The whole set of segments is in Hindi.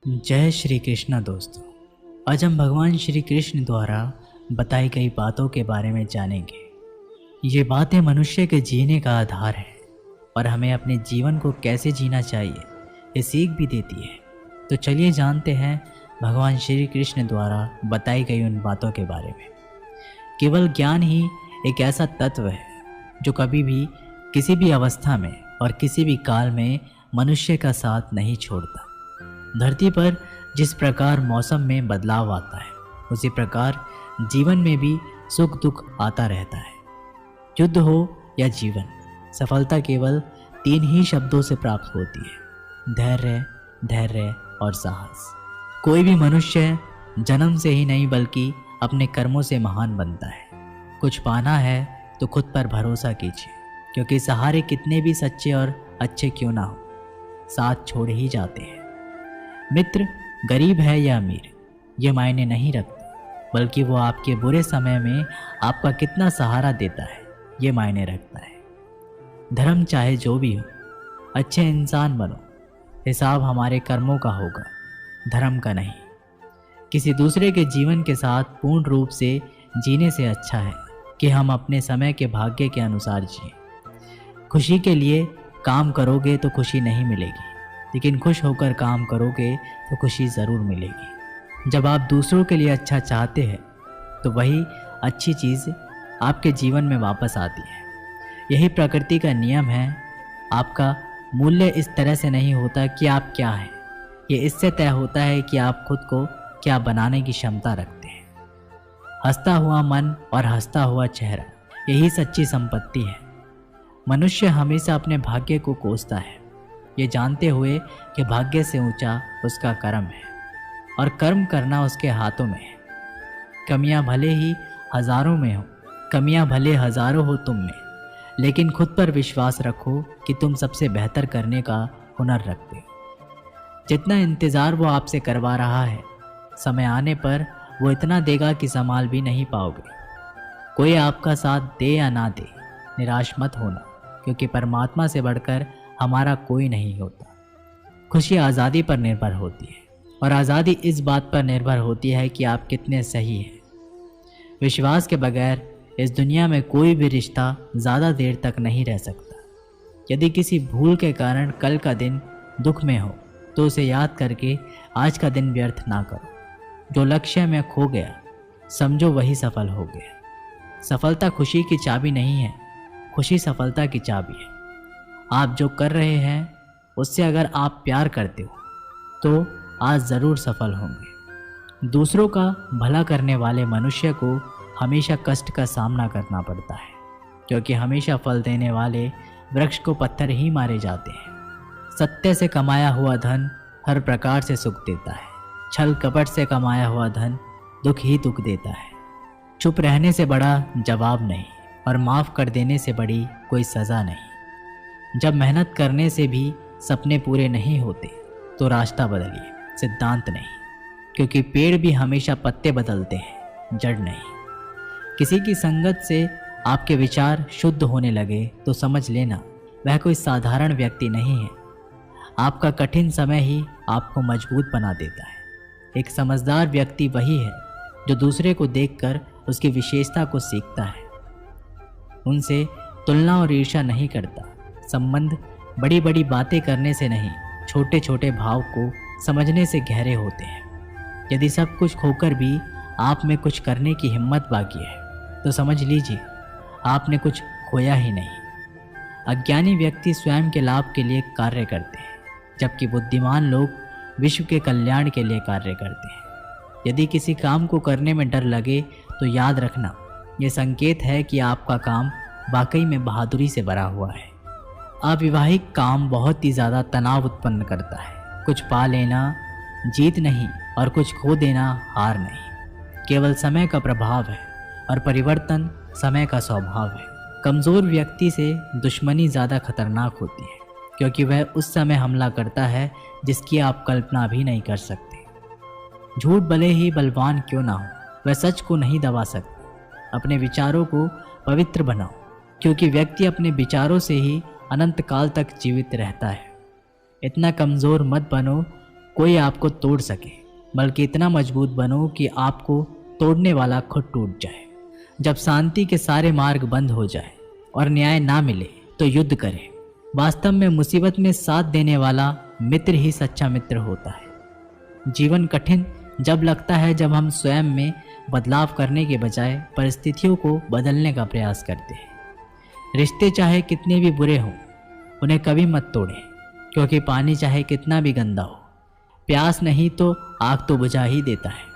जय श्री कृष्ण दोस्तों। आज हम भगवान श्री कृष्ण द्वारा बताई गई बातों के बारे में जानेंगे। ये बातें मनुष्य के जीने का आधार है और हमें अपने जीवन को कैसे जीना चाहिए ये सीख भी देती है। तो चलिए जानते हैं भगवान श्री कृष्ण द्वारा बताई गई उन बातों के बारे में। केवल ज्ञान ही एक ऐसा तत्व है जो कभी भी किसी भी अवस्था में और किसी भी काल में मनुष्य का साथ नहीं छोड़ता। धरती पर जिस प्रकार मौसम में बदलाव आता है उसी प्रकार जीवन में भी सुख दुख आता रहता है। युद्ध हो या जीवन, सफलता केवल 3 ही शब्दों से प्राप्त होती है: धैर्य, धैर्य और साहस। कोई भी मनुष्य जन्म से ही नहीं बल्कि अपने कर्मों से महान बनता है। कुछ पाना है तो खुद पर भरोसा कीजिए, क्योंकि सहारे कितने भी सच्चे और अच्छे क्यों ना हो, साथ छोड़ ही जाते हैं। मित्र गरीब है या अमीर ये मायने नहीं रखता, बल्कि वो आपके बुरे समय में आपका कितना सहारा देता है ये मायने रखता है। धर्म चाहे जो भी हो, अच्छे इंसान बनो, हिसाब हमारे कर्मों का होगा, धर्म का नहीं। किसी दूसरे के जीवन के साथ पूर्ण रूप से जीने से अच्छा है कि हम अपने समय के भाग्य के अनुसार जिए। खुशी के लिए काम करोगे तो खुशी नहीं मिलेगी, लेकिन खुश होकर काम करोगे तो खुशी ज़रूर मिलेगी। जब आप दूसरों के लिए अच्छा चाहते हैं तो वही अच्छी चीज़ आपके जीवन में वापस आती है। यही प्रकृति का नियम है। आपका मूल्य इस तरह से नहीं होता कि आप क्या हैं, ये इससे तय होता है कि आप खुद को क्या बनाने की क्षमता रखते हैं। हंसता हुआ मन और हंसता हुआ चेहरा, यही सच्ची संपत्ति है। मनुष्य हमेशा अपने भाग्य को कोसता है, ये जानते हुए कि भाग्य से ऊंचा उसका कर्म है और कर्म करना उसके हाथों में है। कमियां भले ही हजारों में हो, कमियां भले हजारों हो तुम में, लेकिन खुद पर विश्वास रखो कि तुम सबसे बेहतर करने का हुनर रखते हो। जितना इंतज़ार वो आपसे करवा रहा है, समय आने पर वो इतना देगा कि संभाल भी नहीं पाओगे। कोई आपका साथ दे या ना दे, निराश मत होना, क्योंकि परमात्मा से बढ़कर हमारा कोई नहीं होता। खुशी आज़ादी पर निर्भर होती है और आज़ादी इस बात पर निर्भर होती है कि आप कितने सही हैं। विश्वास के बगैर इस दुनिया में कोई भी रिश्ता ज़्यादा देर तक नहीं रह सकता। यदि किसी भूल के कारण कल का दिन दुख में हो तो उसे याद करके आज का दिन व्यर्थ ना करो। जो लक्ष्य में खो गया समझो वही सफल हो गया। सफलता खुशी की चाबी नहीं है, खुशी सफलता की चाबी है। आप जो कर रहे हैं उससे अगर आप प्यार करते हो तो आज ज़रूर सफल होंगे। दूसरों का भला करने वाले मनुष्य को हमेशा कष्ट का सामना करना पड़ता है, क्योंकि हमेशा फल देने वाले वृक्ष को पत्थर ही मारे जाते हैं। सत्य से कमाया हुआ धन हर प्रकार से सुख देता है, छल कपट से कमाया हुआ धन दुख ही दुख देता है। चुप रहने से बड़ा जवाब नहीं और माफ़ कर देने से बड़ी कोई सज़ा नहीं। जब मेहनत करने से भी सपने पूरे नहीं होते तो रास्ता बदलिए, सिद्धांत नहीं, क्योंकि पेड़ भी हमेशा पत्ते बदलते हैं, जड़ नहीं। किसी की संगत से आपके विचार शुद्ध होने लगे तो समझ लेना वह कोई साधारण व्यक्ति नहीं है। आपका कठिन समय ही आपको मजबूत बना देता है। एक समझदार व्यक्ति वही है जो दूसरे को देखकर उसकी विशेषता को सीखता है, उनसे तुलना और ईर्ष्या नहीं करता। संबंध बड़ी बड़ी बातें करने से नहीं, छोटे छोटे भाव को समझने से गहरे होते हैं। यदि सब कुछ खोकर भी आप में कुछ करने की हिम्मत बाकी है तो समझ लीजिए आपने कुछ खोया ही नहीं। अज्ञानी व्यक्ति स्वयं के लाभ के लिए कार्य करते हैं, जबकि बुद्धिमान लोग विश्व के कल्याण के लिए कार्य करते हैं। यदि किसी काम को करने में डर लगे तो याद रखना, यह संकेत है कि आपका काम वाकई में बहादुरी से भरा हुआ है। अविवाहिक काम बहुत ही ज़्यादा तनाव उत्पन्न करता है। कुछ पा लेना जीत नहीं और कुछ खो देना हार नहीं, केवल समय का प्रभाव है और परिवर्तन समय का स्वभाव है। कमज़ोर व्यक्ति से दुश्मनी ज़्यादा खतरनाक होती है, क्योंकि वह उस समय हमला करता है जिसकी आप कल्पना भी नहीं कर सकते। झूठ भले ही बलवान क्यों ना हो, वह सच को नहीं दबा सकता। अपने विचारों को पवित्र बनाओ, क्योंकि व्यक्ति अपने विचारों से ही अनंत काल तक जीवित रहता है। इतना कमज़ोर मत बनो कोई आपको तोड़ सके, बल्कि इतना मजबूत बनो कि आपको तोड़ने वाला खुद टूट जाए। जब शांति के सारे मार्ग बंद हो जाए और न्याय ना मिले तो युद्ध करें। वास्तव में मुसीबत में साथ देने वाला मित्र ही सच्चा मित्र होता है। जीवन कठिन जब लगता है जब हम स्वयं में बदलाव करने के बजाय परिस्थितियों को बदलने का प्रयास करते हैं। रिश्ते चाहे कितने भी बुरे हों, उन्हें कभी मत तोड़ें, क्योंकि पानी चाहे कितना भी गंदा हो, प्यास नहीं तो आग तो बुझा ही देता है।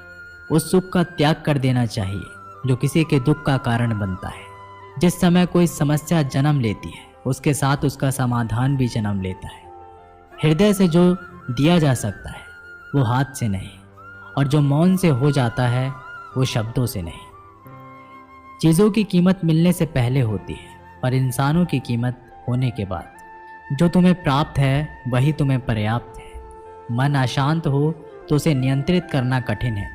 उस सुख का त्याग कर देना चाहिए जो किसी के दुख का कारण बनता है। जिस समय कोई समस्या जन्म लेती है, उसके साथ उसका समाधान भी जन्म लेता है। हृदय से जो दिया जा सकता है वो हाथ से नहीं, और जो मौन से हो जाता है वो शब्दों से नहीं। चीज़ों की कीमत मिलने से पहले होती है और इंसानों की कीमत होने के बाद। जो तुम्हें प्राप्त है वही तुम्हें पर्याप्त है। मन अशांत हो तो उसे नियंत्रित करना कठिन है,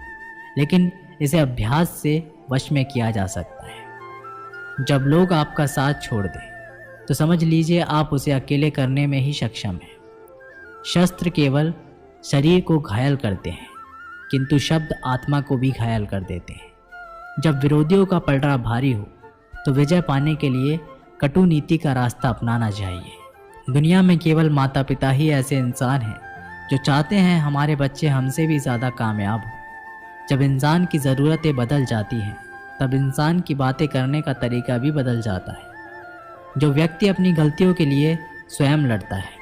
लेकिन इसे अभ्यास से वश में किया जा सकता है। जब लोग आपका साथ छोड़ दें तो समझ लीजिए आप उसे अकेले करने में ही सक्षम हैं। शस्त्र केवल शरीर को घायल करते हैं, किंतु शब्द आत्मा को भी घायल कर देते हैं। जब विरोधियों का पलड़ा भारी हो तो विजय पाने के लिए कटु नीति का रास्ता अपनाना चाहिए। दुनिया में केवल माता पिता ही ऐसे इंसान हैं जो चाहते हैं हमारे बच्चे हमसे भी ज़्यादा कामयाब हों। जब इंसान की ज़रूरतें बदल जाती हैं तब इंसान की बातें करने का तरीका भी बदल जाता है। जो व्यक्ति अपनी गलतियों के लिए स्वयं लड़ता है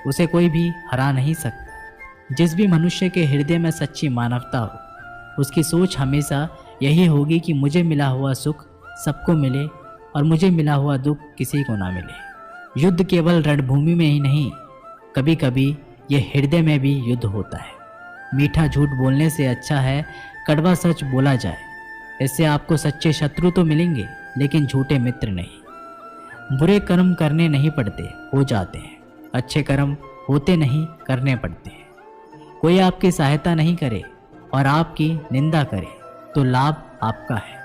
उसे कोई भी हरा नहीं सकता। जिस भी मनुष्य के हृदय में सच्ची मानवता हो, उसकी सोच हमेशा यही होगी कि मुझे मिला हुआ सुख सबको मिले और मुझे मिला हुआ दुख किसी को ना मिले। युद्ध केवल रणभूमि में ही नहीं, कभी कभी ये हृदय में भी युद्ध होता है। मीठा झूठ बोलने से अच्छा है कड़वा सच बोला जाए। इससे आपको सच्चे शत्रु तो मिलेंगे, लेकिन झूठे मित्र नहीं। बुरे कर्म करने नहीं पड़ते, हो जाते हैं। अच्छे कर्म होते नहीं, करने पड़ते हैं। कोई आपकी सहायता नहीं करे और आपकी निंदा करे तो लाभ आपका है।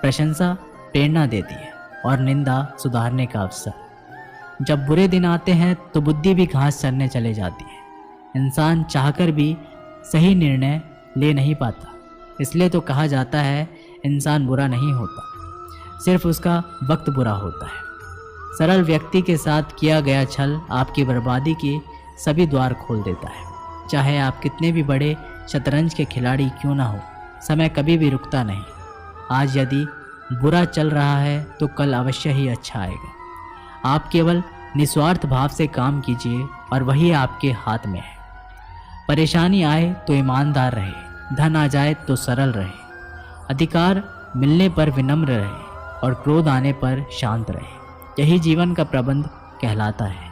प्रशंसा प्रेरणा देती है और निंदा सुधारने का अवसर। जब बुरे दिन आते हैं तो बुद्धि भी घास चरने चले जाती है। इंसान चाहकर भी सही निर्णय ले नहीं पाता। इसलिए तो कहा जाता है इंसान बुरा नहीं होता, सिर्फ उसका वक्त बुरा होता है। सरल व्यक्ति के साथ किया गया छल आपकी बर्बादी के सभी द्वार खोल देता है। चाहे आप कितने भी बड़े शतरंज के खिलाड़ी क्यों ना हो, समय कभी भी रुकता नहीं। आज यदि बुरा चल रहा है तो कल अवश्य ही अच्छा आएगा। आप केवल निस्वार्थ भाव से काम कीजिए और वही आपके हाथ में है। परेशानी आए तो ईमानदार रहे, धन आ जाए तो सरल रहे, अधिकार मिलने पर विनम्र रहे और क्रोध आने पर शांत रहे। यही जीवन का प्रबंध कहलाता है।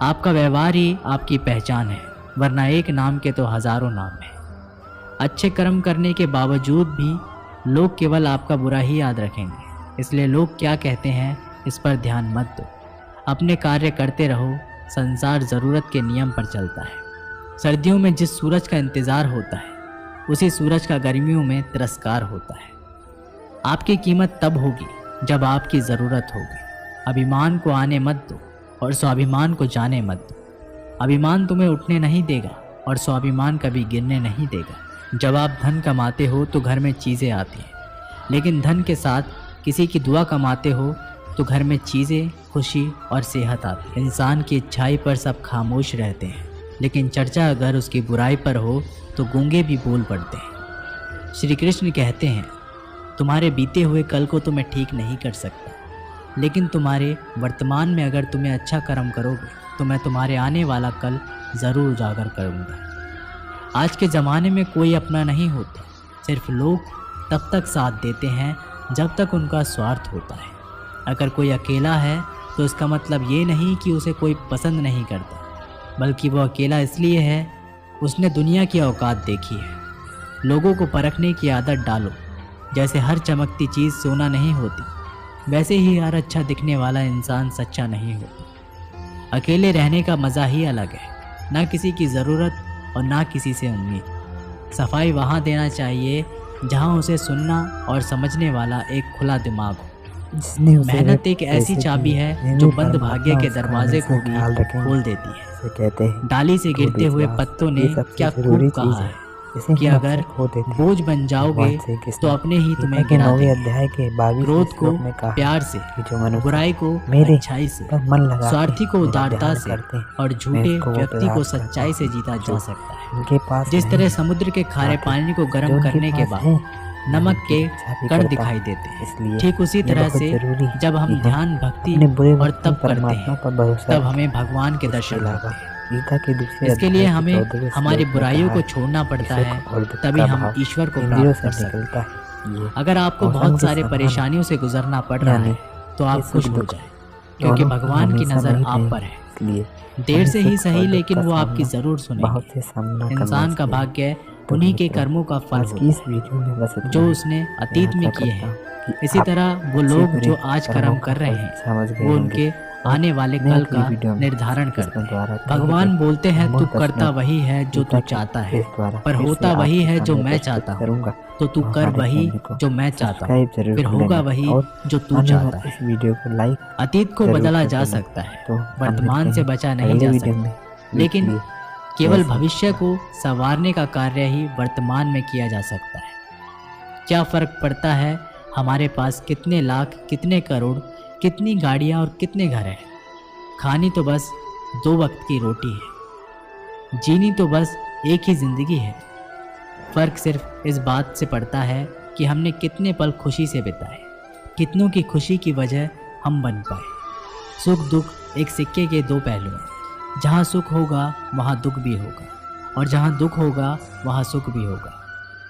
आपका व्यवहार ही आपकी पहचान है, वरना एक नाम के तो हजारों नाम हैं। अच्छे कर्म करने के बावजूद भी लोग केवल आपका बुरा ही याद रखेंगे। इसलिए लोग क्या कहते हैं इस पर ध्यान मत दो। अपने कार्य करते रहो। संसार ज़रूरत के नियम पर चलता है। सर्दियों में जिस सूरज का इंतज़ार होता है उसी सूरज का गर्मियों में तिरस्कार होता है। आपकी कीमत तब होगी जब आपकी ज़रूरत होगी। अभिमान को आने मत दो और स्वाभिमान को जाने मत दो। अभिमान तुम्हें उठने नहीं देगा और स्वाभिमान कभी गिरने नहीं देगा। जब आप धन कमाते हो तो घर में चीज़ें आती हैं, लेकिन धन के साथ किसी की दुआ कमाते हो तो घर में चीज़ें, खुशी और सेहत आती है। इंसान की अच्छाई पर सब खामोश रहते हैं, लेकिन चर्चा अगर उसकी बुराई पर हो तो गूंगे भी बोल पड़ते हैं। श्री कृष्ण कहते हैं, तुम्हारे बीते हुए कल को तो मैं ठीक नहीं कर सकता, लेकिन तुम्हारे वर्तमान में अगर तुम्हें अच्छा कर्म करोगे तो मैं तुम्हारे आने वाला कल ज़रूर उजागर करूँगा। आज के ज़माने में कोई अपना नहीं होता, सिर्फ लोग तब तक साथ देते हैं जब तक उनका स्वार्थ होता है। अगर कोई अकेला है तो इसका मतलब ये नहीं कि उसे कोई पसंद नहीं करता, बल्कि वो अकेला इसलिए है उसने दुनिया की औकात देखी है। लोगों को परखने की आदत डालो। जैसे हर चमकती चीज़ सोना नहीं होती, वैसे ही हर अच्छा दिखने वाला इंसान सच्चा नहीं होता। अकेले रहने का मज़ा ही अलग है, ना किसी की ज़रूरत और ना किसी से उम्मीद। सफाई वहाँ देना चाहिए जहाँ उसे सुनना और समझने वाला एक खुला दिमाग हो। मेहनत एक ऐसी चाबी है जो बंद भाग्य के दरवाजे को भी खोल देती है। उसे कहते हैं डाली से गिरते हुए पत्तों ने क्या खूब कहा है कि अगर बोझ बन जाओगे तो अपने ही तुम्हें गिरा देंगे। अध्याय के 22 क्रोध को में कहा प्यार से, कि जो मनुष्य बुराई को मेरे अच्छाई से, पर मन लगा स्वार्थी को मेरा उदारता ध्यान से करते हैं, और मैं झूठे उसको वो व्यक्ति को प्रयास करता सच्चाई से हूँ जीता जो जा सकता है। उनके पास जिस नहीं तरह है, समुद्र के खारे बाकी पानी को जो गर्म उनके करने के पास बाद है, नमक उनकी के रक्षा भी कण करता दिखाई हूँ। देते हैं। इसलिए ठीक उसी ये तरह बहुत से जरूरी है जब हम कि ध्यान भक्ति अपने बुरे और वक्त में तप करते परमात्मा हैं पर भरोसा तब रखें। हमें भगवान के दर्शन इसके होते अलावा हैं। गीता के दूसरे इसके लिए अध्याय के हमें 14वें हमारी श्लोक में बुराइयों कहा को है छोड़ना कि पड़ता सुख है, और दुख तभी का हम भाव ईश्वर को इंद्रियों प्राप्त से कर सकते निकलता हैं। है। ये अगर आपको मौसम बहुत के सारे समान परेशानियों से गुजरना पड़ रहा यानी है तो ये आप सुख खुश हो दुख जाएं, क्योंकि दोनों ही भगवान की हमेशा नज़र नहीं आप रहेंगे। पर है। इसलिए देर हमें से ही सुख और सही, दुख लेकिन का वो आपकी सामना ज़रूर बहुत सुनेंगे। से सामना करना इंसान का चाहिए। भाग्य तो उन्हीं के मित्रों, कर्मों का फल आज होता की इस है वीडियो में बस इतना जो ही। उसने मैं अतीत में आशा किए करता हैं। हूँ कि इसी आप तरह वो अच्छे लोग बुरे जो आज कर्मों कर्म का कर रहे फल हैं समझ गए वो होंगे उनके और आने वाले मैं कल अगली का वीडियो में निर्धारण कृष्ण करते द्वारा हैं। कहे भगवान गए बोलते हैं तू अनमोल करता प्रश्नों वही है जो गीता तू के चाहता है, उपदेश द्वारा पर फिर से होता वही आपके है जो सामने मैं प्रस्तुत चाहता हूँ। करूंगा। तो तू कर हमारे वही चैनल को जो मैं चाहता हूँ, सब्सक्राइब जरूर फिर कर होगा लेना वही और जो तू आने चाहता वाले है। इस वीडियो को लाइक अतीत को जरूर बदला कर जा देना। सकता है, तो हम वर्तमान मिलते से हैं बचा नहीं अगले जा वीडियो में। सकता, लेकिन इसलिए केवल जय श्री भविष्य कृष्ण। को संवारने का कार्य ही वर्तमान में किया जा सकता है। क्या फर्क पड़ता है हमारे पास कितने लाख, कितने करोड़, कितनी गाड़ियाँ और कितने घर हैं। खानी तो बस 2 वक्त की रोटी है, जीनी तो बस एक ही जिंदगी है। फर्क सिर्फ इस बात से पड़ता है कि हमने कितने पल खुशी से बिताए, कितनों की खुशी की वजह हम बन पाए। सुख दुख एक सिक्के के 2 पहलू हैं। जहाँ सुख होगा वहाँ दुख भी होगा, और जहाँ दुख होगा वहाँ सुख भी होगा।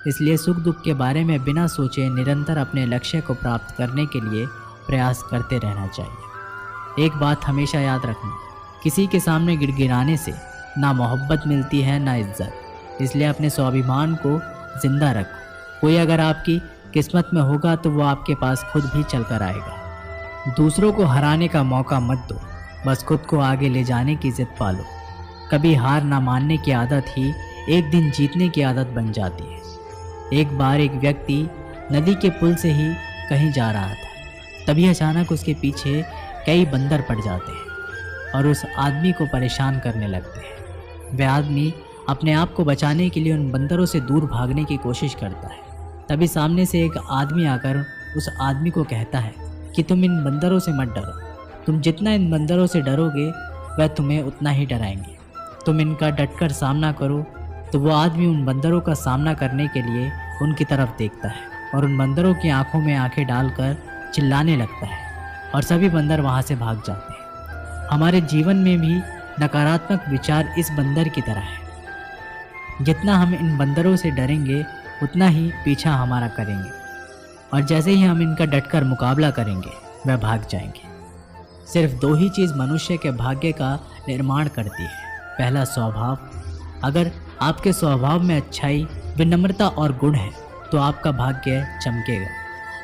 इसलिए सुख दुख के बारे में बिना सोचे निरंतर अपने लक्ष्य को प्राप्त करने के लिए प्रयास करते रहना चाहिए। एक बात हमेशा याद रखना, किसी के सामने गिड़गिड़ाने से ना मोहब्बत मिलती है ना इज्जत। इसलिए अपने स्वाभिमान को जिंदा रखो। कोई अगर आपकी किस्मत में होगा तो वो आपके पास खुद भी चल कर आएगा। दूसरों को हराने का मौका मत दो, बस खुद को आगे ले जाने की जिद पालो। कभी हार ना मानने की आदत ही एक दिन जीतने की आदत बन जाती है। एक बार एक व्यक्ति नदी के पुल से ही कहीं जा रहा था, तभी अचानक उसके पीछे कई बंदर पड़ जाते हैं और उस आदमी को परेशान करने लगते हैं। वह आदमी अपने आप को बचाने के लिए उन बंदरों से दूर भागने की कोशिश करता है। तभी सामने से एक आदमी आकर उस आदमी को कहता है कि तुम इन बंदरों से मत डरो, तुम जितना इन बंदरों से डरोगे वह तुम्हें उतना ही डराएंगे। तुम इनका डटकर सामना करो। तो वो आदमी उन बंदरों का सामना करने के लिए उनकी तरफ देखता है और उन बंदरों की आंखों में आंखें डालकर चिल्लाने लगता है और सभी बंदर वहाँ से भाग जाते हैं। हमारे जीवन में भी नकारात्मक विचार इस बंदर की तरह है। जितना हम इन बंदरों से डरेंगे उतना ही पीछा हमारा करेंगे, और जैसे ही हम इनका डटकर मुकाबला करेंगे वह भाग जाएंगे। सिर्फ 2 ही चीज़ मनुष्य के भाग्य का निर्माण करती है। पहला, स्वभाव। अगर आपके स्वभाव में अच्छाई, विनम्रता और गुण है तो आपका भाग्य चमकेगा।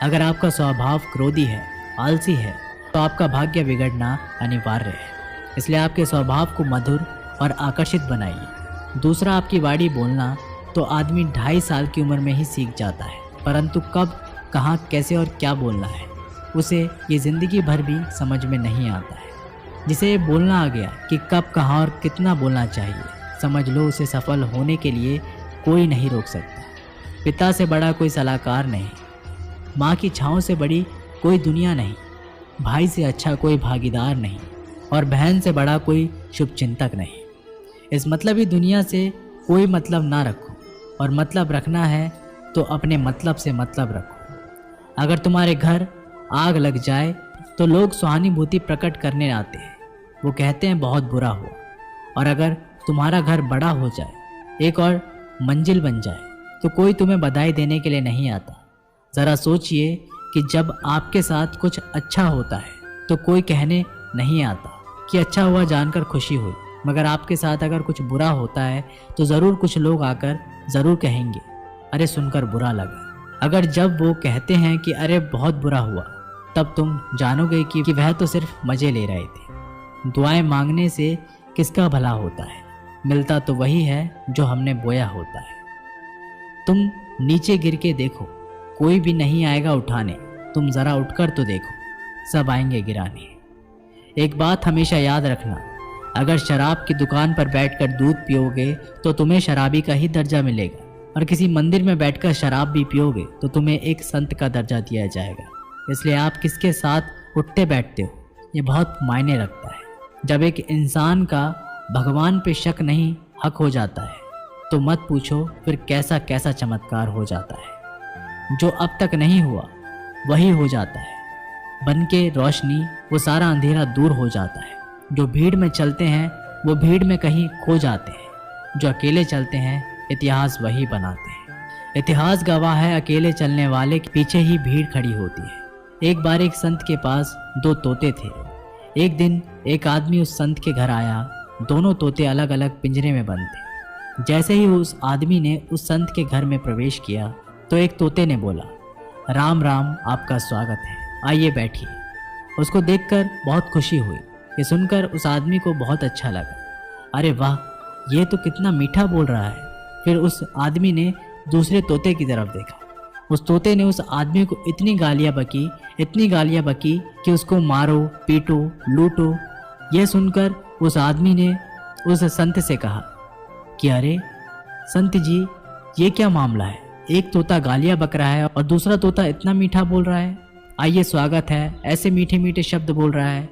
अगर आपका स्वभाव क्रोधी है, आलसी है, तो आपका भाग्य बिगड़ना अनिवार्य है। इसलिए आपके स्वभाव को मधुर और आकर्षित बनाइए। दूसरा, आपकी वाणी बोलना तो आदमी 2.5 साल की उम्र में ही सीख जाता है, परंतु कब, कहाँ, कैसे और क्या बोलना है उसे ये ज़िंदगी भर भी समझ में नहीं आता है। जिसे ये बोलना आ गया कि कब, कहाँ और कितना बोलना चाहिए, समझ लो उसे सफल होने के लिए कोई नहीं रोक सकता। पिता से बड़ा कोई सलाहकार नहीं, माँ की छाँव से बड़ी कोई दुनिया नहीं, भाई से अच्छा कोई भागीदार नहीं, और बहन से बड़ा कोई शुभचिंतक नहीं। इस मतलबी दुनिया से कोई मतलब ना रखो, और मतलब रखना है तो अपने मतलब से मतलब रखो। अगर तुम्हारे घर आग लग जाए तो लोग सहानुभूति प्रकट करने आते हैं, वो कहते हैं बहुत बुरा हुआ। और अगर तुम्हारा घर बड़ा हो जाए, एक और मंजिल बन जाए, तो कोई तुम्हें बधाई देने के लिए नहीं आता। ज़रा सोचिए कि जब आपके साथ कुछ अच्छा होता है तो कोई कहने नहीं आता कि अच्छा हुआ जानकर खुशी हुई, मगर आपके साथ अगर कुछ बुरा होता है तो ज़रूर कुछ लोग आकर ज़रूर कहेंगे अरे सुनकर बुरा लगा। अगर जब वो कहते हैं कि अरे बहुत बुरा हुआ, तब तुम जानोगे कि वह तो सिर्फ मज़े ले रहे थे। दुआएं मांगने से किसका भला होता है, मिलता तो वही है जो हमने बोया होता है। तुम नीचे गिर के देखो, कोई भी नहीं आएगा उठाने, तुम ज़रा उठकर तो देखो, सब आएंगे गिराने। एक बात हमेशा याद रखना, अगर शराब की दुकान पर बैठकर दूध पियोगे तो तुम्हें शराबी का ही दर्जा मिलेगा, और किसी मंदिर में बैठकर शराब भी पियोगे तो तुम्हें एक संत का दर्जा दिया जाएगा। इसलिए आप किसके साथ उठते बैठते हो ये बहुत मायने रखता है। जब एक इंसान का भगवान पे शक नहीं हक हो जाता है तो मत पूछो फिर कैसा कैसा चमत्कार हो जाता है। जो अब तक नहीं हुआ वही हो जाता है। बन के रोशनी वो सारा अंधेरा दूर हो जाता है। जो भीड़ में चलते हैं वो भीड़ में कहीं खो जाते हैं। जो अकेले चलते हैं इतिहास वही बनाते हैं। इतिहास गवाह है अकेले चलने वाले के पीछे ही भीड़ खड़ी होती है। एक बार एक संत के पास 2 तोते थे। एक दिन एक आदमी उस संत के घर आया। दोनों तोते अलग अलग पिंजरे में बंद थे। जैसे ही उस आदमी ने उस संत के घर में प्रवेश किया तो एक तोते ने बोला, राम राम, आपका स्वागत है, आइए बैठिए। उसको देखकर बहुत खुशी हुई। ये सुनकर उस आदमी को बहुत अच्छा लगा। अरे वाह, ये तो कितना मीठा बोल रहा है। फिर उस आदमी ने दूसरे तोते की तरफ देखा। उस तोते ने उस आदमी को इतनी गालियाँ बकी कि उसको मारो, पीटो, लूटो। यह सुनकर उस आदमी ने उस संत से कहा कि अरे संत जी, ये क्या मामला है? एक तोता गालियाँ बक रहा है और दूसरा तोता इतना मीठा बोल रहा है। आइए स्वागत है, ऐसे मीठे मीठे शब्द बोल रहा है।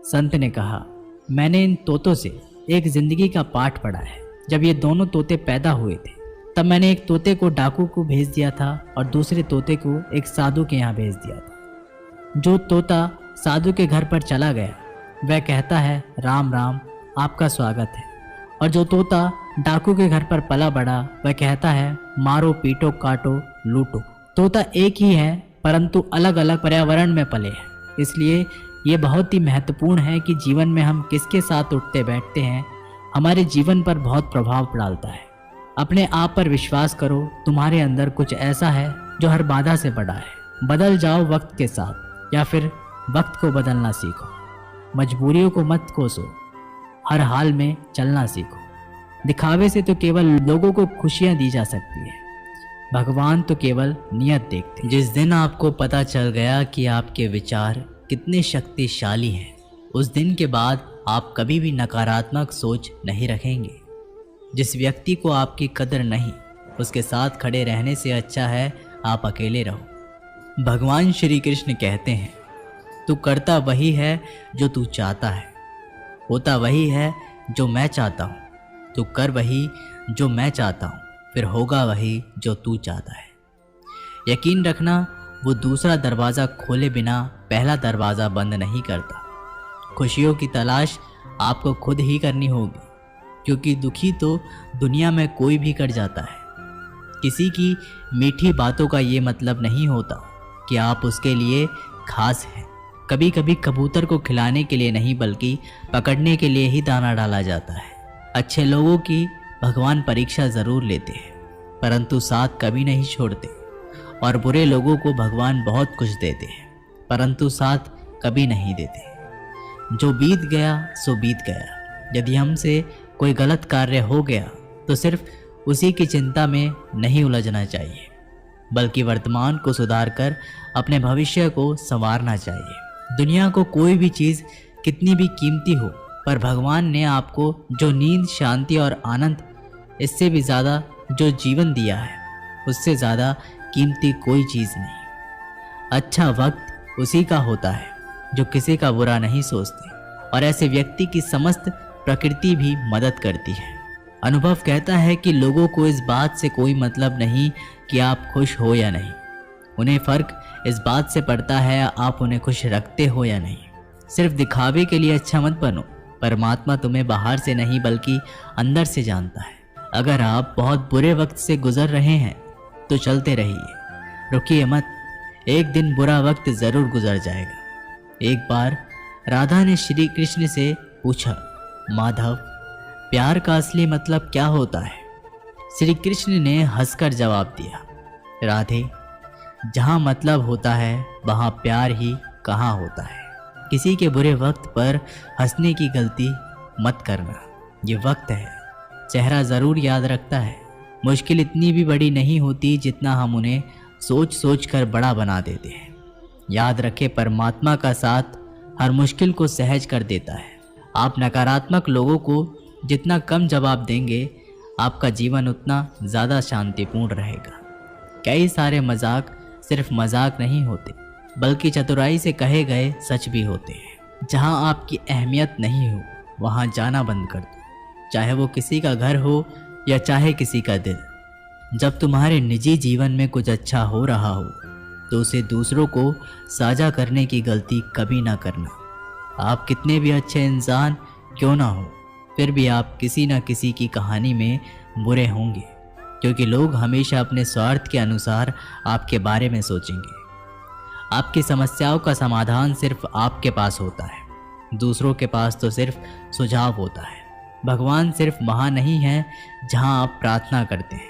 संत ने कहा, मैंने इन तोतों से एक जिंदगी का पाठ पढ़ा है। जब ये दोनों तोते पैदा हुए थे तब मैंने एक तोते को डाकू को भेज दिया था और दूसरे तोते को एक साधु के यहाँ भेज दिया था। जो तोता साधु के घर पर चला गया वह कहता है, राम राम, आपका स्वागत है। और जो तोता डाकू के घर पर पला बड़ा वह कहता है, मारो, पीटो, काटो, लूटो। तोता एक ही है परंतु अलग अलग पर्यावरण में पले हैं। इसलिए ये बहुत ही महत्वपूर्ण है कि जीवन में हम किसके साथ उठते बैठते हैं हमारे जीवन पर बहुत प्रभाव डालता है। अपने आप पर विश्वास करो। तुम्हारे अंदर कुछ ऐसा है जो हर बाधा से बड़ा है। बदल जाओ वक्त के साथ, या फिर वक्त को बदलना सीखो। मजबूरियों को मत कोसो, हर हाल में चलना सीखो। दिखावे से तो केवल लोगों को खुशियां दी जा सकती है, भगवान तो केवल नियत देखते हैं। जिस दिन आपको पता चल गया कि आपके विचार कितने शक्तिशाली हैं, उस दिन के बाद आप कभी भी नकारात्मक सोच नहीं रखेंगे। जिस व्यक्ति को आपकी कदर नहीं, उसके साथ खड़े रहने से अच्छा है आप अकेले रहो। भगवान श्री कृष्ण कहते हैं, तू करता वही है जो तू चाहता है, होता वही है जो मैं चाहता हूँ। तू कर वही जो मैं चाहता हूँ, फिर होगा वही जो तू चाहता है। यकीन रखना, वो दूसरा दरवाज़ा खोले बिना पहला दरवाज़ा बंद नहीं करता। खुशियों की तलाश आपको खुद ही करनी होगी, क्योंकि दुखी तो दुनिया में कोई भी कर जाता है। किसी की मीठी बातों का ये मतलब नहीं होता कि आप उसके लिए खास हैं। कभी कभी कबूतर को खिलाने के लिए नहीं बल्कि पकड़ने के लिए ही दाना डाला जाता है। अच्छे लोगों की भगवान परीक्षा ज़रूर लेते हैं परंतु साथ कभी नहीं छोड़ते, और बुरे लोगों को भगवान बहुत कुछ देते हैं परंतु साथ कभी नहीं देते। जो बीत गया सो बीत गया। यदि हमसे कोई गलत कार्य हो गया तो सिर्फ उसी की चिंता में नहीं उलझना चाहिए, बल्कि वर्तमान को सुधार कर अपने भविष्य को संवारना चाहिए। दुनिया को कोई भी चीज़ कितनी भी कीमती हो, पर भगवान ने आपको जो नींद, शांति और आनंद, इससे भी ज़्यादा जो जीवन दिया है, उससे ज़्यादा कीमती कोई चीज़ नहीं। अच्छा वक्त उसी का होता है जो किसी का बुरा नहीं सोचते, और ऐसे व्यक्ति की समस्त प्रकृति भी मदद करती है। अनुभव कहता है कि लोगों को इस बात से कोई मतलब नहीं कि आप खुश हो या नहीं। उन्हें फ़र्क इस बात से पड़ता है आप उन्हें खुश रखते हो या नहीं। सिर्फ दिखावे के लिए अच्छा मत बनो। परमात्मा तुम्हें बाहर से नहीं बल्कि अंदर से जानता है। अगर आप बहुत बुरे वक्त से गुजर रहे हैं तो चलते रहिए, रुकिए मत। एक दिन बुरा वक्त ज़रूर गुजर जाएगा। एक बार राधा ने श्री कृष्ण से पूछा, माधव, प्यार का असली मतलब क्या होता है? श्री कृष्ण ने हंसकर जवाब दिया, राधे, जहाँ मतलब होता है वहाँ प्यार ही कहाँ होता है। किसी के बुरे वक्त पर हंसने की गलती मत करना। ये वक्त है, चेहरा ज़रूर याद रखता है। मुश्किल इतनी भी बड़ी नहीं होती जितना हम उन्हें सोच सोच कर बड़ा बना देते हैं। याद रखें, परमात्मा का साथ हर मुश्किल को सहज कर देता है। आप नकारात्मक लोगों को जितना कम जवाब देंगे, आपका जीवन उतना ज़्यादा शांतिपूर्ण रहेगा। कई सारे मजाक सिर्फ मजाक नहीं होते, बल्कि चतुराई से कहे गए सच भी होते हैं। जहां आपकी अहमियत नहीं हो, वहां जाना बंद कर दो, चाहे वो किसी का घर हो या चाहे किसी का दिल। जब तुम्हारे निजी जीवन में कुछ अच्छा हो रहा हो, तो उसे दूसरों को साझा करने की गलती कभी ना करना। आप कितने भी अच्छे इंसान क्यों ना हो, फिर भी आप किसी न किसी की कहानी में बुरे होंगे, क्योंकि लोग हमेशा अपने स्वार्थ के अनुसार आपके बारे में सोचेंगे। आपकी समस्याओं का समाधान सिर्फ आपके पास होता है, दूसरों के पास तो सिर्फ सुझाव होता है। भगवान सिर्फ वहाँ नहीं है जहाँ आप प्रार्थना करते हैं,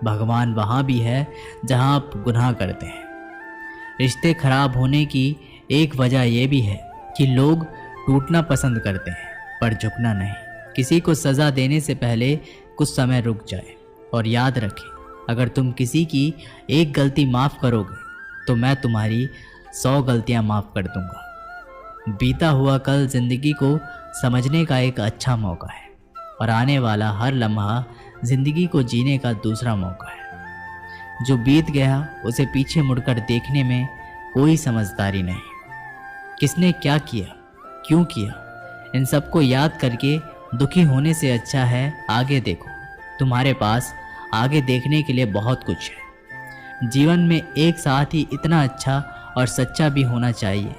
भगवान वहाँ भी है जहाँ आप गुनाह करते हैं। रिश्ते खराब होने की एक वजह यह भी है कि लोग टूटना पसंद करते हैं, पर झुकना नहीं। किसी को सज़ा देने से पहले कुछ समय रुक जाए और याद रखें, अगर तुम किसी की एक गलती माफ़ करोगे तो मैं तुम्हारी 100 गलतियां माफ़ कर दूंगा। बीता हुआ कल ज़िंदगी को समझने का एक अच्छा मौका है, और आने वाला हर लम्हा ज़िंदगी को जीने का दूसरा मौका है। जो बीत गया उसे पीछे मुड़कर देखने में कोई समझदारी नहीं। किसने क्या किया, क्यों किया, इन सबको याद करके दुखी होने से अच्छा है आगे देखो। तुम्हारे पास आगे देखने के लिए बहुत कुछ है। जीवन में एक साथ ही इतना अच्छा और सच्चा भी होना चाहिए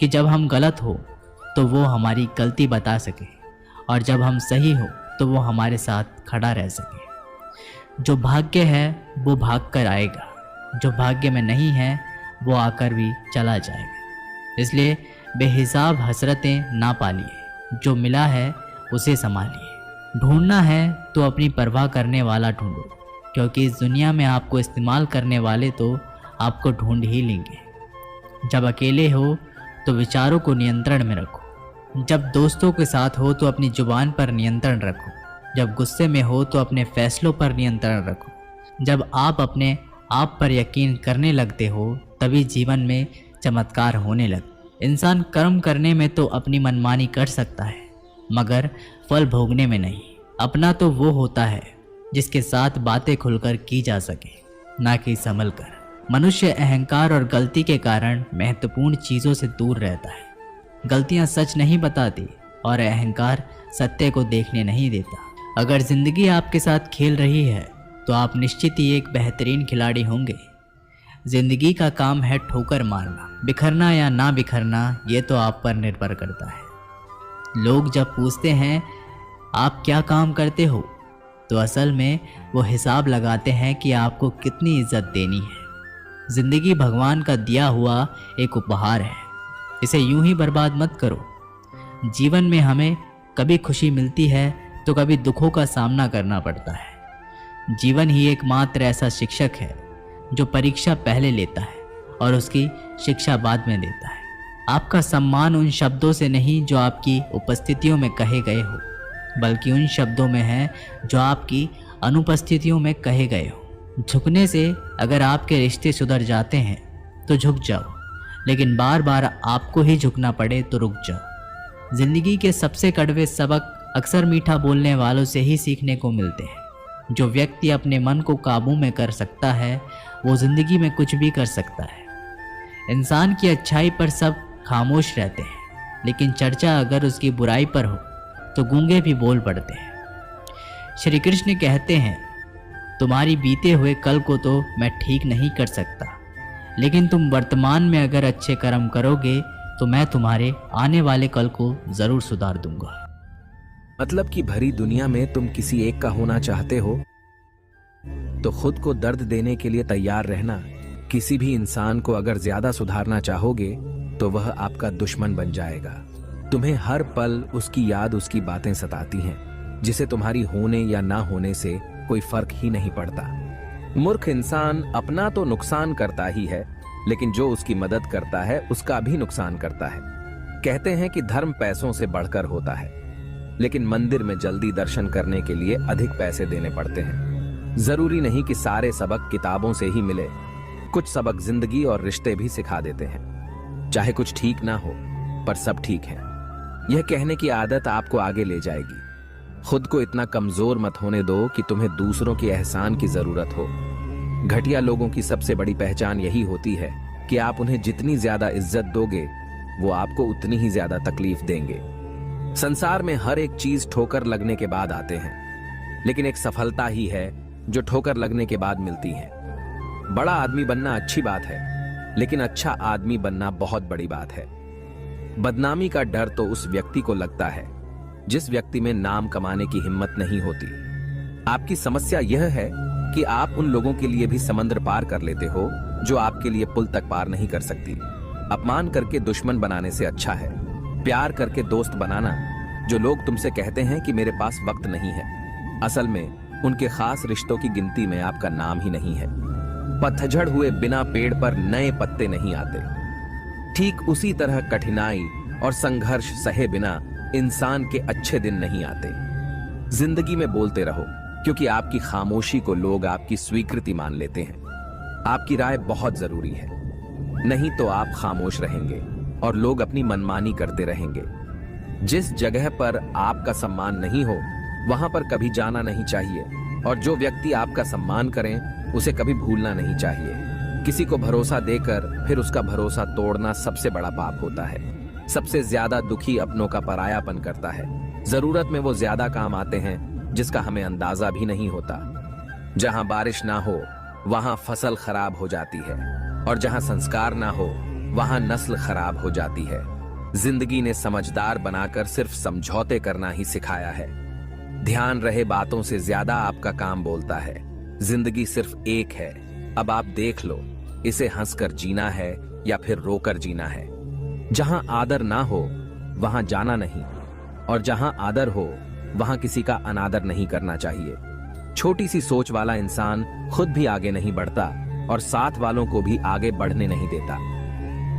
कि जब हम गलत हो तो वो हमारी गलती बता सके, और जब हम सही हो तो वो हमारे साथ खड़ा रह सके। जो भाग्य है वो भाग कर आएगा, जो भाग्य में नहीं है वो आकर भी चला जाएगा। इसलिए बेहिसाब हसरतें ना पालिए, जो मिला है उसे संभालिए। ढूंढना है तो अपनी परवाह करने वाला ढूंढो, क्योंकि इस दुनिया में आपको इस्तेमाल करने वाले तो आपको ढूंढ ही लेंगे। जब अकेले हो तो विचारों को नियंत्रण में रखो, जब दोस्तों के साथ हो तो अपनी जुबान पर नियंत्रण रखो, जब गुस्से में हो तो अपने फैसलों पर नियंत्रण रखो। जब आप अपने आप पर यकीन करने लगते हो तभी जीवन में चमत्कार होने लगते। इंसान कर्म करने में तो अपनी मनमानी कर सकता है, मगर फल भोगने में नहीं। अपना तो वो होता है जिसके साथ बातें खुलकर की जा सके, ना कि संभल कर। मनुष्य अहंकार और गलती के कारण महत्वपूर्ण चीज़ों से दूर रहता है। गलतियां सच नहीं बताती और अहंकार सत्य को देखने नहीं देता। अगर जिंदगी आपके साथ खेल रही है तो आप निश्चित ही एक बेहतरीन खिलाड़ी होंगे। जिंदगी का काम है ठोकर मारना, बिखरना या ना बिखरना ये तो आप पर निर्भर करता है। लोग जब पूछते हैं आप क्या काम करते हो, तो असल में वो हिसाब लगाते हैं कि आपको कितनी इज्जत देनी है। जिंदगी भगवान का दिया हुआ एक उपहार है, इसे यूं ही बर्बाद मत करो। जीवन में हमें कभी खुशी मिलती है तो कभी दुखों का सामना करना पड़ता है। जीवन ही एकमात्र ऐसा शिक्षक है जो परीक्षा पहले लेता है और उसकी शिक्षा बाद में देता है। आपका सम्मान उन शब्दों से नहीं जो आपकी उपस्थितियों में कहे गए हो, बल्कि उन शब्दों में है जो आपकी अनुपस्थितियों में कहे गए हो। झुकने से अगर आपके रिश्ते सुधर जाते हैं तो झुक जाओ, लेकिन बार बार आपको ही झुकना पड़े तो रुक जाओ। जिंदगी के सबसे कड़वे सबक अक्सर मीठा बोलने वालों से ही सीखने को मिलते हैं। जो व्यक्ति अपने मन को काबू में कर सकता है वो जिंदगी में कुछ भी कर सकता है। इंसान की अच्छाई पर सब खामोश रहते हैं, लेकिन चर्चा अगर उसकी बुराई पर हो तो गूंगे भी बोल पड़ते हैं। श्री कृष्ण कहते हैं तुम्हारी बीते हुए कल को तो मैं ठीक नहीं कर सकता, लेकिन तुम वर्तमान में अगर अच्छे कर्म करोगे तो मैं तुम्हारे आने वाले कल को जरूर सुधार दूंगा। मतलब कि भरी दुनिया में तुम किसी एक का होना चाहते हो तो खुद को दर्द देने के लिए तैयार रहना। किसी भी इंसान को अगर ज्यादा सुधारना चाहोगे तो वह आपका दुश्मन बन जाएगा। तुम्हें हर पल उसकी याद, उसकी बातें सताती हैं, जिसे तुम्हारी होने या ना होने से कोई फर्क ही नहीं पड़ता। मूर्ख इंसान अपना तो नुकसान करता ही है, लेकिन जो उसकी मदद करता है उसका भी नुकसान करता है। कहते हैं कि धर्म पैसों से बढ़कर होता है, लेकिन मंदिर में जल्दी दर्शन करने के लिए अधिक पैसे देने पड़ते हैं। जरूरी नहीं कि सारे सबक किताबों से ही मिले, कुछ सबक जिंदगी और रिश्ते भी सिखा देते हैं। चाहे कुछ ठीक ना हो पर सब ठीक है। यह कहने की आदत आपको आगे ले जाएगी। खुद को इतना कमजोर मत होने दो कि तुम्हें दूसरों के एहसान की जरूरत हो। घटिया लोगों की सबसे बड़ी पहचान यही होती है कि आप उन्हें जितनी ज्यादा इज्जत दोगे वो आपको उतनी ही ज्यादा तकलीफ देंगे। संसार में हर एक चीज ठोकर लगने के बाद आते हैं, लेकिन एक सफलता ही है जो ठोकर लगने के बाद मिलती है। बड़ा आदमी बनना अच्छी बात है, लेकिन अच्छा आदमी बनना बहुत बड़ी बात है। बदनामी का डर तो उस व्यक्ति को लगता है जिस व्यक्ति में नाम कमाने की हिम्मत नहीं होती। आपकी समस्या यह है कि आप उन लोगों के लिए भी समंदर पार कर लेते हो जो आपके लिए पुल तक पार नहीं कर सकती। अपमान करके दुश्मन बनाने से अच्छा है प्यार करके दोस्त बनाना। जो लोग तुमसे कहते हैं कि मेरे पास वक्त नहीं है, असल में उनके खास रिश्तों की गिनती में आपका नाम ही नहीं है। पतझड़ हुए बिना पेड़ पर नए पत्ते नहीं आते। ठीक उसी तरह कठिनाई और संघर्ष सहे बिना इंसान के अच्छे दिन नहीं आते। जिंदगी में बोलते रहो, क्योंकि आपकी खामोशी को लोग आपकी स्वीकृति मान लेते हैं। आपकी राय बहुत जरूरी है, नहीं तो आप खामोश रहेंगे और लोग अपनी मनमानी करते रहेंगे। जिस जगह पर आपका सम्मान नहीं हो वहां पर कभी जाना नहीं चाहिए, और जो व्यक्ति आपका सम्मान करें उसे कभी भूलना नहीं चाहिए। किसी को भरोसा देकर फिर उसका भरोसा तोड़ना सबसे बड़ा पाप होता है। सबसे ज्यादा दुखी अपनों का परायापन करता है। जरूरत में वो ज्यादा काम आते हैं जिसका हमें अंदाजा भी नहीं होता। जहां बारिश ना हो वहां फसल खराब हो जाती है, और जहां संस्कार ना हो वहां नस्ल खराब हो जाती है। जिंदगी ने समझदार बनाकर सिर्फ समझौते करना ही सिखाया है। ध्यान रहे, बातों से ज्यादा आपका काम बोलता है। जिंदगी सिर्फ एक है, अब आप देख लो इसे हंसकर जीना है या फिर रोकर जीना है। जहां आदर ना हो वहां जाना नहीं, और जहां आदर हो वहां किसी का अनादर नहीं करना चाहिए। छोटी सी सोच वाला इंसान खुद भी आगे नहीं बढ़ता और साथ वालों को भी आगे बढ़ने नहीं देता।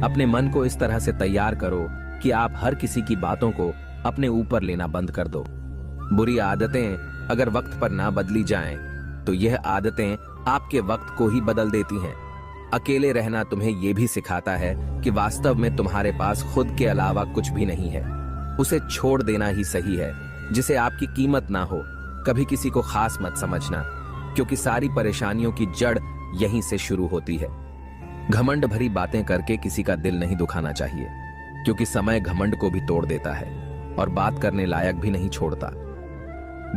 अपने मन को इस तरह से तैयार करो कि आप हर किसी की बातों को अपने ऊपर लेना बंद कर दो। बुरी आदतें अगर वक्त पर ना बदली जाएं, तो यह आदतें आपके वक्त को ही बदल देती हैं। अकेले रहना तुम्हें यह भी सिखाता है कि वास्तव में तुम्हारे पास खुद के अलावा कुछ भी नहीं है। उसे छोड़ देना ही सही है। जिसे आपकी कीमत ना हो कभी किसी को खास मत समझना, क्योंकि सारी परेशानियों की जड़ यहीं से शुरू होती है। घमंड भरी बातें करके किसी का दिल नहीं दुखाना चाहिए, क्योंकि समय घमंड को भी तोड़ देता है और बात करने लायक भी नहीं छोड़ता।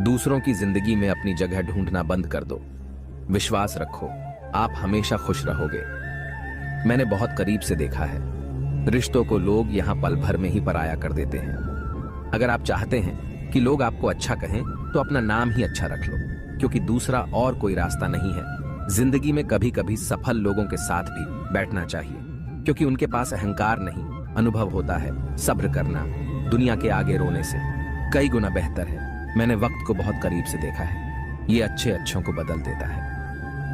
दूसरों की जिंदगी में अपनी जगह ढूंढना बंद कर दो। विश्वास रखो, आप हमेशा खुश रहोगे। मैंने बहुत करीब से देखा है, रिश्तों को लोग यहां पल भर में ही पराया कर देते हैं। अगर आप चाहते हैं कि लोग आपको अच्छा कहें तो अपना नाम ही अच्छा रख लो, क्योंकि दूसरा और कोई रास्ता नहीं है। जिंदगी में कभी कभी सफल लोगों के साथ भी बैठना चाहिए, क्योंकि उनके पास अहंकार नहीं, अनुभव होता है। सब्र करना दुनिया के आगे रोने से कई गुना बेहतर है। मैंने वक्त को बहुत करीब से देखा है, ये अच्छे अच्छों को बदल देता है।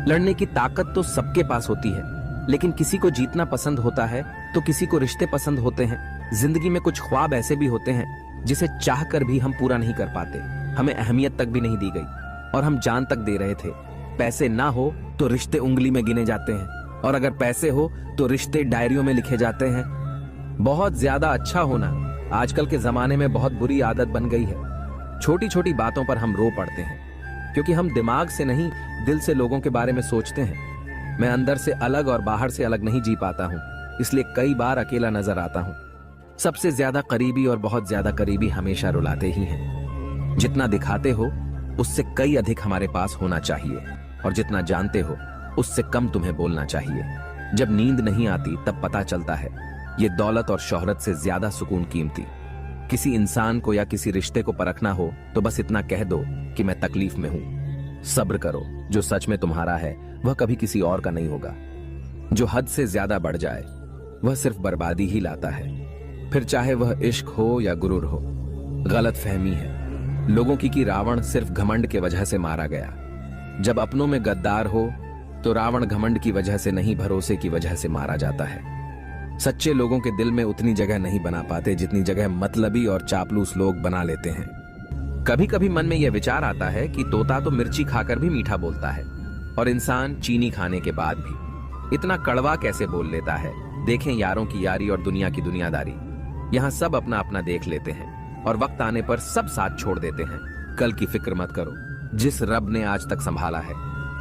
लड़ने की ताकत तो सबके पास होती है, लेकिन किसी को जीतना पसंद होता है तो किसी को रिश्ते पसंद होते हैं। जिंदगी में कुछ ख्वाब ऐसे भी होते हैं जिसे चाह कर भी हम पूरा नहीं कर पाते। हमें अहमियत तक भी नहीं दी गई और हम जान तक दे रहे थे। पैसे ना हो तो रिश्ते उंगली में गिने जाते हैं, और अगर पैसे हो तो रिश्ते डायरियों में लिखे जाते हैं। बहुत ज्यादा अच्छा होना आजकल के जमाने में बहुत बुरी आदत बन गई है। छोटी छोटी बातों पर हम रो पड़ते हैं, क्योंकि हम दिमाग से नहीं दिल से लोगों के बारे में सोचते हैं। मैं अंदर से अलग और बाहर से अलग नहीं जी पाता हूँ, इसलिए कई बार अकेला नजर आता हूँ। सबसे ज्यादा करीबी और बहुत ज्यादा करीबी हमेशा रुलाते ही हैं। जितना दिखाते हो उससे कई अधिक हमारे पास होना चाहिए, और जितना जानते हो उससे कम तुम्हें बोलना चाहिए। जब नींद नहीं आती तब पता चलता है ये दौलत और शोहरत से ज्यादा सुकून कीमती। किसी इंसान को या किसी रिश्ते को परखना हो तो बस इतना कह दो कि मैं तकलीफ में हूं। सब्र करो, जो सच में तुम्हारा है वह कभी किसी और का नहीं होगा। जो हद से ज्यादा बढ़ जाए वह सिर्फ बर्बादी ही लाता है, फिर चाहे वह इश्क हो या गुरूर हो। गलत फहमी है लोगों की कि रावण सिर्फ घमंड के वजह से मारा गया। जब अपनों में गद्दार हो तो रावण घमंड की वजह से नहीं, भरोसे की वजह से मारा जाता है। सच्चे लोगों के दिल में उतनी जगह नहीं बना पाते जितनी जगह मतलबी और चापलूस लोग बना लेते हैं। कभी कभी मन में यह विचार आता है कि तोता तो मिर्ची खाकर भी मीठा बोलता है, और इंसान चीनी खाने के बाद भी इतना कड़वा कैसे बोल लेता है। देखें यारों की यारी और दुनिया की दुनियादारी। यहाँ सब अपना अपना देख लेते हैं और वक्त आने पर सब साथ छोड़ देते हैं। कल की फिक्र मत करो, जिस रब ने आज तक संभाला है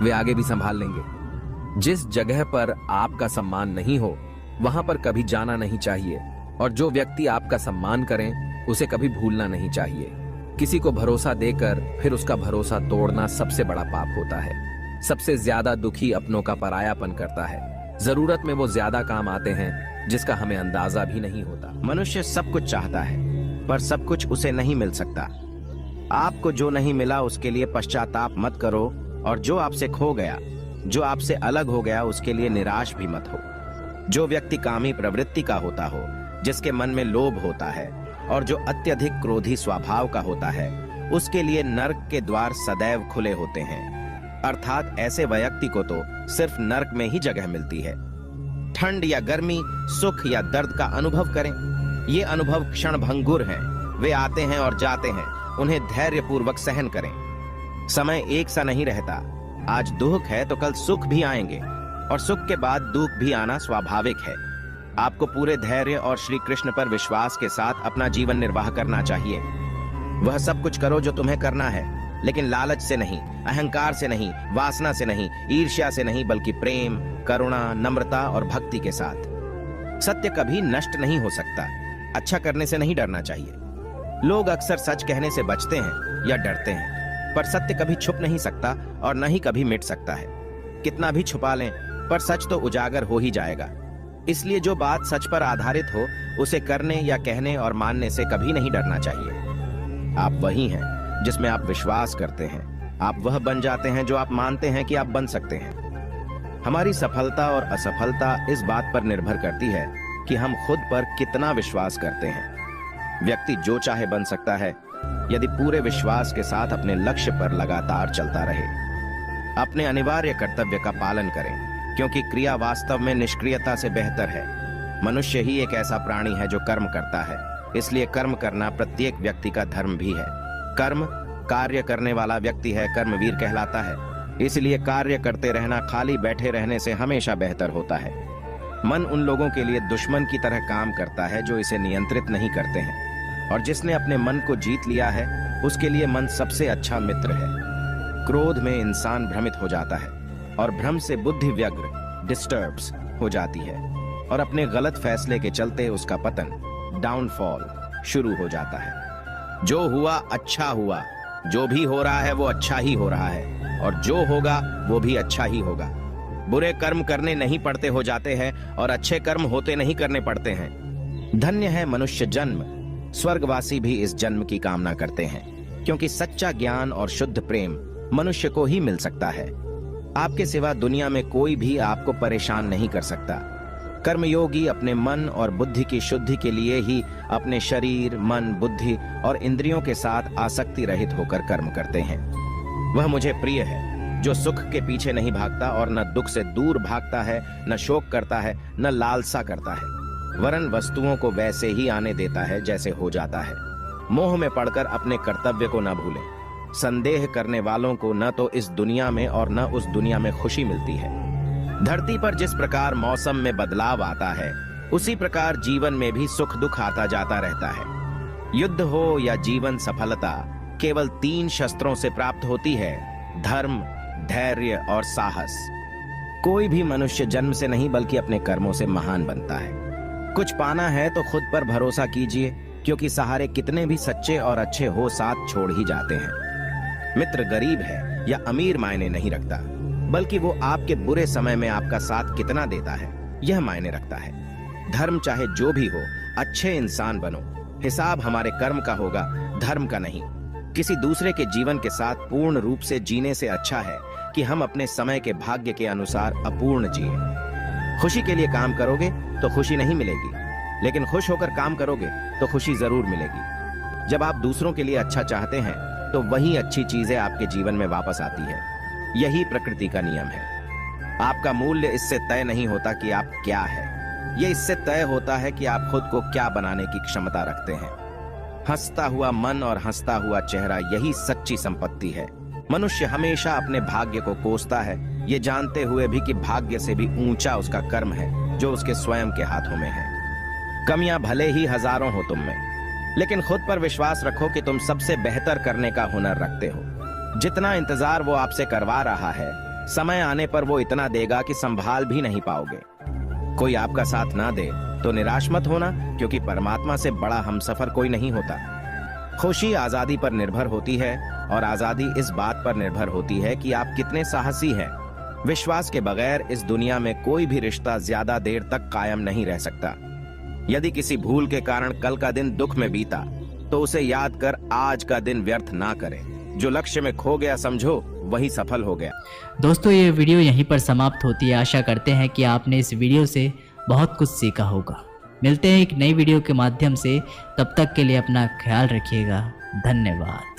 वे आगे भी संभाल लेंगे। जिस जगह पर आपका सम्मान नहीं हो वहां पर कभी जाना नहीं चाहिए, और जो व्यक्ति आपका सम्मान करें उसे कभी भूलना नहीं चाहिए। किसी को भरोसा देकर फिर उसका भरोसा तोड़ना सबसे बड़ा पाप होता है। सबसे ज्यादा दुखी अपनों का परायापन करता है। जरूरत में वो ज्यादा काम आते हैं जिसका हमें अंदाजा भी नहीं होता। मनुष्य सब कुछ चाहता है पर सब कुछ उसे नहीं मिल सकता। आपको जो नहीं मिला उसके लिए पश्चाताप मत करो, और जो आपसे खो गया, जो आपसे अलग हो गया, उसके लिए निराश भी मत हो। जो व्यक्ति कामी प्रवृत्ति का होता हो, जिसके मन में लोभ होता है और जो अत्यधिक क्रोधी स्वभाव का होता है, उसके लिए नरक के द्वार सदैव खुले होते हैं। अर्थात ऐसे व्यक्ति को तो सिर्फ नरक में ही जगह मिलती है। ठंड या गर्मी, सुख या दर्द का अनुभव करें। ये अनुभव क्षणभंगुर हैं, वे आते हैं और जाते हैं, उन्हें धैर्यपूर्वक सहन करें। समय एक सा नहीं रहता। आज दुख है तो कल सुख भी आएंगे, और सुख के बाद दुख भी आना स्वाभाविक है। आपको पूरे धैर्य और श्री कृष्ण पर विश्वास के साथ अपना जीवन निर्वाह करना चाहिए। वह सब कुछ करो जो तुम्हें करना है, लेकिन लालच से नहीं, अहंकार से नहीं, वासना से नहीं, ईर्ष्या से नहीं, बल्कि प्रेम, करुणा, नम्रता और भक्ति के साथ। सत्य कभी नष्ट नहीं हो सकता। अच्छा करने से नहीं डरना चाहिए। लोग अक्सर सच कहने से बचते हैं या डरते हैं, पर सत्य कभी छुप नहीं सकता और न ही कभी मिट सकता है। कितना भी छुपा लें पर सच तो उजागर हो ही जाएगा। इसलिए जो बात सच पर आधारित हो उसे करने या कहने और मानने से कभी नहीं डरना चाहिए। आप वही हैं जिसमें आप विश्वास करते हैं। आप वह बन जाते हैं जो आप मानते हैं कि आप बन सकते हैं। हमारी सफलता और असफलता इस बात पर निर्भर करती है कि हम खुद पर कितना विश्वास करते हैं। व्यक्ति जो चाहे बन सकता है यदि पूरे विश्वास के साथ अपने लक्ष्य पर लगातार चलता रहे। अपने अनिवार्य कर्तव्य का पालन करें, क्योंकि क्रिया वास्तव में निष्क्रियता से बेहतर है। मनुष्य ही एक ऐसा प्राणी है जो कर्म करता है, इसलिए कर्म करना प्रत्येक व्यक्ति का धर्म भी है। कर्म कार्य करने वाला व्यक्ति है, कर्मवीर कहलाता है। इसलिए कार्य करते रहना खाली बैठे रहने से हमेशा बेहतर होता है। मन उन लोगों के लिए दुश्मन की तरह काम करता है जो इसे नियंत्रित नहीं करते हैं, और जिसने अपने मन को जीत लिया है उसके लिए मन सबसे अच्छा मित्र है। क्रोध में इंसान भ्रमित हो जाता है और भ्रम से बुद्धि व्यग्र डिस्टर्ब्स हो जाती है, और अपने गलत फैसले के चलते उसका पतन डाउनफॉल शुरू हो जाता है। जो हुआ अच्छा हुआ, जो भी हो रहा है वो अच्छा ही हो रहा है, और जो होगा वो भी अच्छा ही होगा। बुरे कर्म करने नहीं पड़ते हो जाते हैं और अच्छे कर्म होते नहीं करने पड़ते हैं। धन्य है मनुष्य जन्म। स्वर्गवासी भी इस जन्म की कामना करते हैं, क्योंकि सच्चा ज्ञान और शुद्ध प्रेम मनुष्य को ही मिल सकता है। आपके सिवा दुनिया में कोई भी आपको परेशान नहीं कर सकता। कर्मयोगी अपने मन और बुद्धि की शुद्धि के लिए ही अपने शरीर, मन, बुद्धि और इंद्रियों के साथ आसक्ति रहित होकर कर्म करते हैं। वह मुझे प्रिय है जो सुख के पीछे नहीं भागता और न दुख से दूर भागता है, न शोक करता है, न लालसा करता है, वरन वस्तुओं को वैसे ही आने देता है जैसे हो जाता है। मोह में पड़कर अपने कर्तव्य को न भूलें। संदेह करने वालों को न तो इस दुनिया में और न उस दुनिया में खुशी मिलती है। धरती पर जिस प्रकार मौसम में बदलाव आता है, उसी प्रकार जीवन में भी सुख दुख आता जाता रहता है। युद्ध हो या जीवन सफलता केवल 3 शस्त्रों से प्राप्त होती है: धर्म, धैर्य और साहस। कोई भी मनुष्य जन्म से नहीं बल्कि अपने कर्मों से महान बनता है। कुछ पाना है तो खुद पर भरोसा कीजिए, क्योंकि सहारे कितने भी सच्चे और अच्छे हो साथ छोड़ ही जाते हैं। मित्र गरीब है या अमीर मायने नहीं रखता, बल्कि वो आपके बुरे समय में आपका साथ कितना देता है यह मायने रखता है। धर्म चाहे जो भी हो, अच्छे इंसान बनो। हिसाब हमारे कर्म का होगा, धर्म का नहीं। किसी दूसरे के जीवन के साथ पूर्ण रूप से जीने से अच्छा है कि हम अपने समय के भाग्य के अनुसार अपूर्ण जिए। खुशी के लिए काम करोगे तो खुशी नहीं मिलेगी, लेकिन खुश होकर काम करोगे तो खुशी जरूर मिलेगी। जब आप दूसरों के लिए अच्छा चाहते हैं तो वही अच्छी चीजें आपके जीवन में वापस आती है। यही प्रकृति का नियम है। आपका मूल्य इससे तय नहीं होता कि आप क्या है, यह इससे तय होता है कि आप खुद को क्या बनाने की क्षमता रखते हैं। हंसता हुआ मन और हंसता हुआ चेहरा, यही सच्ची संपत्ति है। मनुष्य हमेशा अपने भाग्य को कोसता है, ये जानते हुए भी कि भाग्य से भी ऊंचा उसका कर्म है जो उसके स्वयं के हाथों में है। कमियां भले ही हजारों हो तुम में, लेकिन खुद पर विश्वास रखो कि तुम सबसे बेहतर करने का हुनर रखते हो। जितना इंतजार वो आपसे करवा रहा है, समय आने पर वो इतना देगा कि संभाल भी नहीं पाओगे। कोई आपका साथ ना दे तो निराश मत होना, क्योंकि परमात्मा से बड़ा हमसफर कोई नहीं होता। खुशी आजादी पर निर्भर होती है, और आजादी इस बात पर निर्भर होती है कि आप कितने साहसी हैं। विश्वास के बगैर इस दुनिया में कोई भी रिश्ता ज्यादा देर तक कायम नहीं रह सकता। यदि किसी भूल के कारण कल का दिन दुख में बीता, तो उसे याद कर आज का दिन व्यर्थ ना करें। जो लक्ष्य में खो गया समझो वही सफल हो गया। दोस्तों, ये वीडियो यहीं पर समाप्त होती है। आशा करते हैं कि आपने इस वीडियो से बहुत कुछ सीखा होगा। मिलते हैं एक नई वीडियो के माध्यम से, तब तक के लिए अपना ख्याल रखिएगा। धन्यवाद।